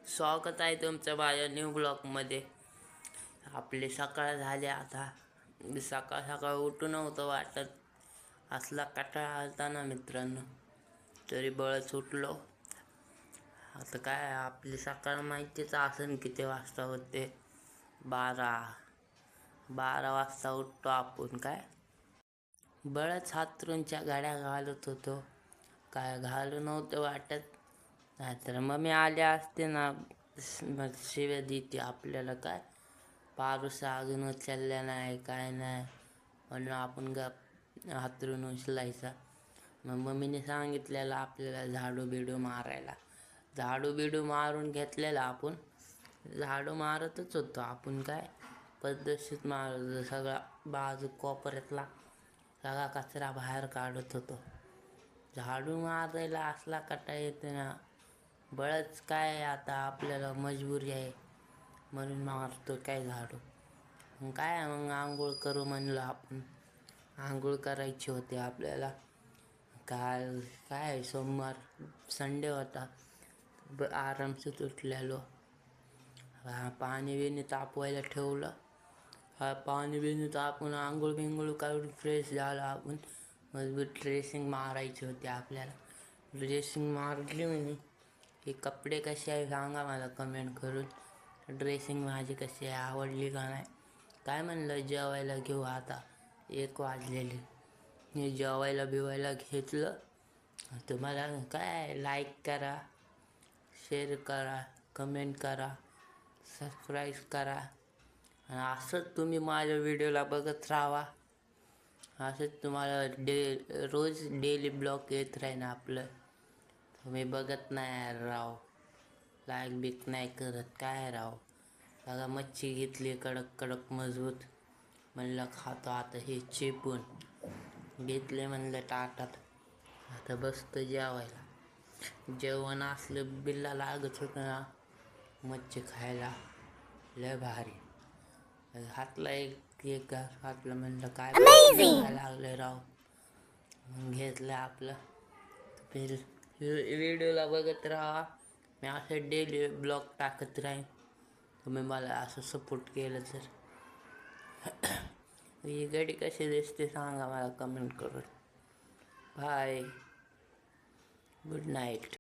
स्वागत आहे तुमचं माझ्या न्यू ब्लॉगमध्ये. आपली सकाळ झाली आता. सकाळ सकाळ उठू नव्हतं वाटत, असला कटाळा आलता ना मित्रांनो, तरी बळच उठलो. आता काय आपली सकाळ माहितीच असेल किती वाजता होते. 12 वाजता उठतो आपण. काय बळच हातरूनच्या गाड्या घालत होतो, काय घालू नव्हतं वाटत. नाहीतर मम्मी आले असते ना, मग शिव्या देते आपल्याला. काय पारूसा अजून उचलल्या नाही काय नाही म्हणून आपण हातरून उचलायचा. मग मम्मीने सांगितलेलं आपल्याला झाडू बिडू मारायला. झाडू बिडू मारून घेतलेला आपण. झाडू मारतच होतो आपण, काय पद्धतशीर मारत सगळा बाजू कोपऱ्यातला सगळा कचरा बाहेर काढत होतो. झाडू मारायला असला कटा येते ना, बळच. काय आता आपल्याला मजबुरी आहे म्हणून मारतो काय झाडू. मग काय मग आंघोळ करू म्हणलं आपण. आंघोळ करायची होती आपल्याला. काय सोमवार संडे होता, आरामशीर उठलेलो. पाणी बिणी तापवायला ठेवलं. पाणी बिणी तापून आंघोळ बिंघोळ काढून फ्रेश झालं आपण. मजबूत ड्रेसिंग मारायची होती आपल्याला. ड्रेसिंग मारली म्हणे. हे कपडे कसे आहे सांगा मला कमेंट करून. ड्रेसिंग माझी कशी आहे, आवडली का नाही. काय म्हणलं जेवायला घेऊ आता, 1 वाजलेले. मी जेवायला बिवायला घेतलं. तुम्हाला काय लाईक करा, शेअर करा, कमेंट करा, सबस्क्राईब करा. आणि असंच तुम्ही माझ्या व्हिडिओला बघत राहा. असंच तुम्हाला रोज डेली ब्लॉग येत राहीन आपलं. तुम्ही बघत नाही राव, लाईक बिक नाही करत काय राव. बघा मच्छी घेतली कडक कडक मजबूत, म्हणलं खातो आता हे चेपून. घेतले म्हणलं ताटात, आता बसतो जेवायला. जेवण असलं बिल्ला लागत होतं ना मच्छी खायला, लय भारी. हातला एक घास घातलं, म्हणलं काय लागलं राव. मग घेतलं आपलं. फिर व्हिडिओला बघत राहा. मी असं डेली ब्लॉग टाकत राहीन. तुम्ही मला असं सपोर्ट केलं तर. ही गडी कशी दिसते सांगा मला कमेंट करून. Bye, good night.